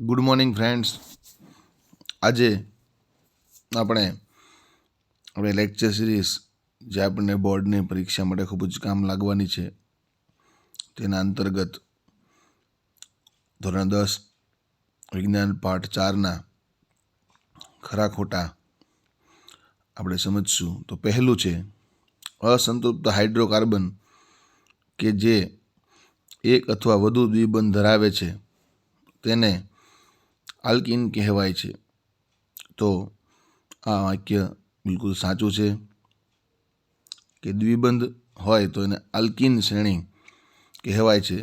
Good morning friends. આજે આપણે lecture series જે આપણને બોર્ડની પરીક્ષા માટે ખૂબ જ કામ લાગવાની છે તેના અંતર્ગત ધોરણ 10 વિજ્ઞાન પાઠ 4ના ખરા ખોટા આપણે સમજશું. તો પહેલું છે અસંતૃપ્ત હાઇડ્રોકાર્બન કે જે એક અથવા વધુ દ્વિબંધ ધરાવે છે તેને આલ્કીન કહેવાય છે. તો આ વાક્ય બિલકુલ સાચું છે કે દ્વિબંધ હોય તો એને આલ્કીન શ્રેણી કહેવાય છે.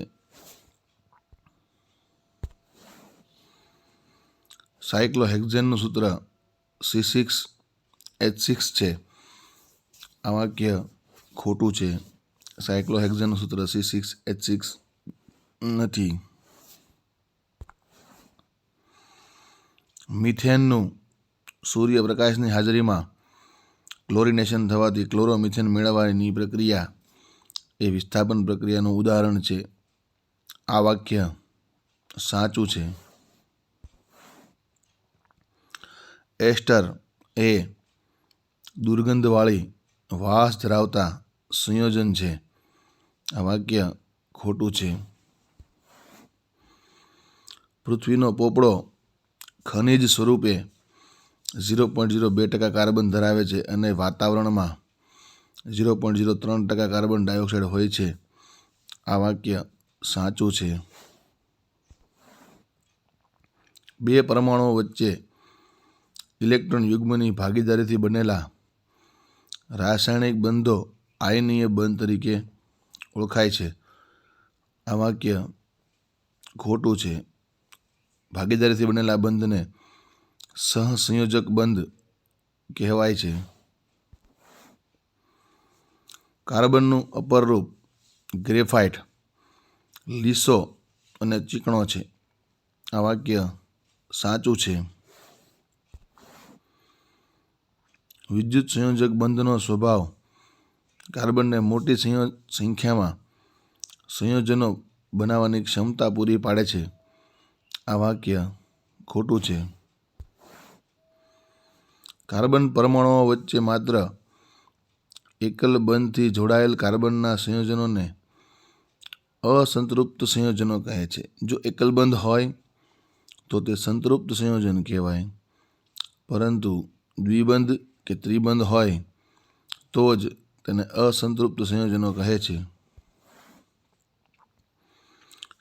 સાયક્લોહેક્ઝેનનું સૂત્ર C6H6 છે. આ વાક્ય ખોટું છે. સાયક્લોહેક્ઝેનનું સૂત્ર C6H6 નથી. મિથેનનું સૂર્યપ્રકાશની હાજરીમાં ક્લોરિનેશન થવાથી ક્લોરોમિથેન મેળવવાની પ્રક્રિયા એ વિસ્થાપન પ્રક્રિયાનું ઉદાહરણ છે. આ વાક્ય સાચું છે. એસ્ટર એ દુર્ગંધવાળી વાસ ધરાવતા સંયોજન છે. આ વાક્ય ખોટું છે. પૃથ્વીનો પોપડો ખનિજ સ્વરૂપે 0.02% કાર્બન ધરાવે છે અને વાતાવરણમાં 0.03% કાર્બન ડાયોક્સાઇડ હોય છે. આ વાક્ય સાચું છે. બે પરમાણુઓ વચ્ચે ઇલેક્ટ્રોન યુગ્મની ભાગીદારીથી બનેલા રાસાયણિક બંધો આયનીય બંધ તરીકે ઓળખાય છે. આ વાક્ય ખોટું છે. ભાગીદારીથી બનેલા બંધને સહસંયોજક બંધ કહેવાય છે. કાર્બનનું અપર રૂપ ગ્રેફાઇટ લીસો અને ચીકણો છે. આ વાક્ય સાચું છે. વિદ્યુત સંયોજક બંધનો સ્વભાવ કાર્બનને મોટી સંખ્યામાં સંયોજનો બનાવવાની ક્ષમતા પૂરી પાડે છે. આ વાક્ય ખોટું છે. કાર્બન પરમાણુઓ વચ્ચે માત્ર એકલ બંધથી જોડાયેલ કાર્બનના સંયોજનોને અસંતૃપ્ત સંયોજનો કહે છે. જો એકલ બંધ હોય તો તે સંતૃપ્ત સંયોજન કહેવાય, પરંતુ દ્વિબંધ કે ત્રિબંધ હોય તો જ તેને અસંતૃપ્ત સંયોજનો કહે છે.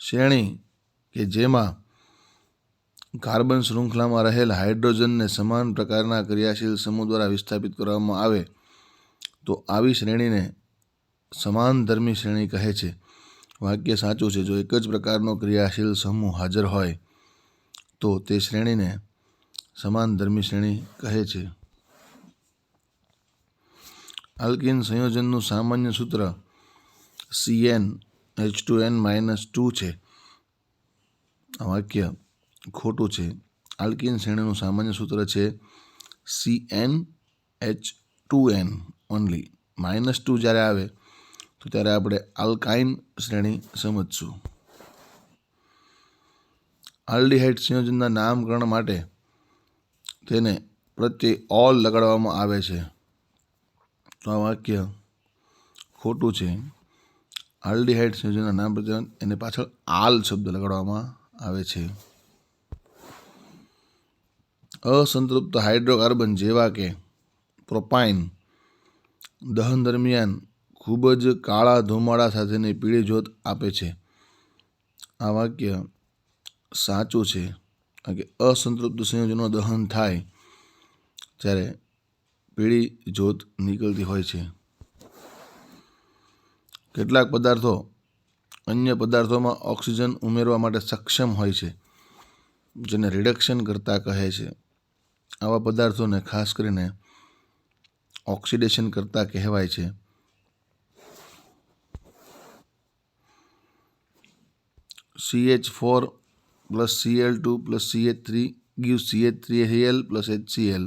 શ્રેણી કે જેમાં કાર્બન શૃંખલામાં રહેલ હાઇડ્રોજનને સમાન પ્રકારના ક્રિયાશીલ સમૂહ દ્વારા વિસ્થાપિત કરવામાં આવે તો આવી શ્રેણીને સમાનધર્મી શ્રેણી કહે છે. વાક્ય સાચું છે. જો એક જ પ્રકારનો ક્રિયાશીલ સમૂહ હાજર હોય તો તે શ્રેણીને સમાનધર્મી શ્રેણી કહે છે. આલ્કીન સંયોજનનું સામાન્ય સૂત્ર CnH2n-2 છે. આ વાક્ય ખોટું છે. આલ્કીન શ્રેણીનું સામાન્ય સૂત્ર છે CnH2n ઓનલી. -2 જ્યારે આવે તો ત્યારે આપણે આલ્કાઇન શ્રેણી સમજશું. આલ્ડીહાઇડ સંયોજનના નામકરણ માટે તેને પ્રત્યય ઓલ લગાડવામાં આવે છે. તો આ વાક્ય ખોટું છે. આલ્ડીહાઇડ સંયોજનના નામ પ્રત્યય એને પાછળ આલ શબ્દ લગાડવામાં આવે છે. અસંતૃપ્ત હાઇડ્રોકાર્બન જેવા કે પ્રોપાઇન દહન દરમિયાન ખૂબ જ કાળા ધુમાડા સાથેની પીળી જ્યોત આપે છે. આ વાક્ય સાચું છે. કારણ કે અસંતૃપ્ત સંયોજનો દહન થાય ત્યારે પીળી જ્યોત નીકળતી હોય છે. કેટલાક પદાર્થો અન્ય પદાર્થોમાં ઓક્સિજન ઉમેરવા માટે સક્ષમ હોય છે, જેને રિડક્શન કરતા કહે છે. આવા પદાર્થોને ખાસ કરીને ઓક્સિડેશન કરતા કહેવાય છે. CH4 + Cl2 + CH3 gives CH3Cl + HCl.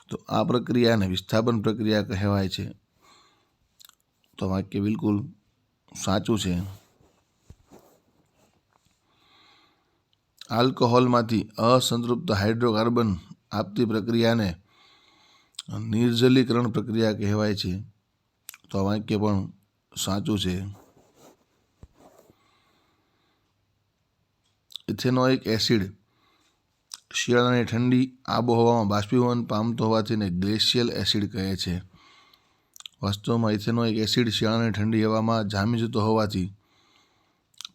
તો આ પ્રક્રિયાને વિસ્થાપન પ્રક્રિયા કહેવાય છે. તો વાક્ય બિલકુલ સાચું છે. આલ્કોહોલમાંથી અસંતૃપ્ત હાઇડ્રોકાર્બન આપતી પ્રક્રિયાને નિર્જલીકરણ પ્રક્રિયા કહેવાય છે. તો આ વાક્ય પણ સાચું છે. ઇથેનોઇક એસિડ શિયાળાની ઠંડી આબોહવામાં બાષ્પીભવન પામતો હોવાથી તેને ગ્લેશિયલ એસિડ કહે છે. વાસ્તવમાં ઇથેનોઇક એસિડ શિયાળાની ઠંડી હવામાં જામી જતો હોવાથી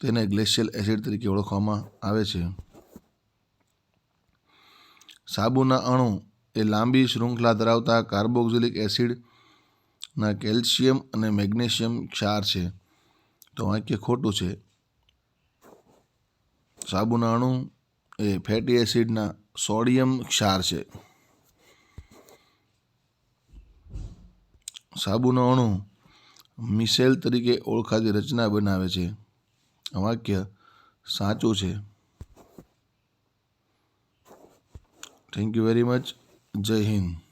તેને ગ્લેશિયલ એસિડ તરીકે ઓળખવામાં આવે છે. સાબુના અણુ એ લાંબી શૃંખલા ધરાવતા કાર્બોક્સિલિક એસિડના કેલ્શિયમ અને મેગ્નેશિયમ ક્ષાર છે. તો વાક્ય ખોટું છે. સાબુના અણુ એ ફેટી એસિડના સોડિયમ ક્ષાર છે. સાબુનો અણુ મિસેલ તરીકે ઓળખાતી રચના બનાવે છે. આ વાક્ય સાચું છે. Thank you very much. જય હિન્દ.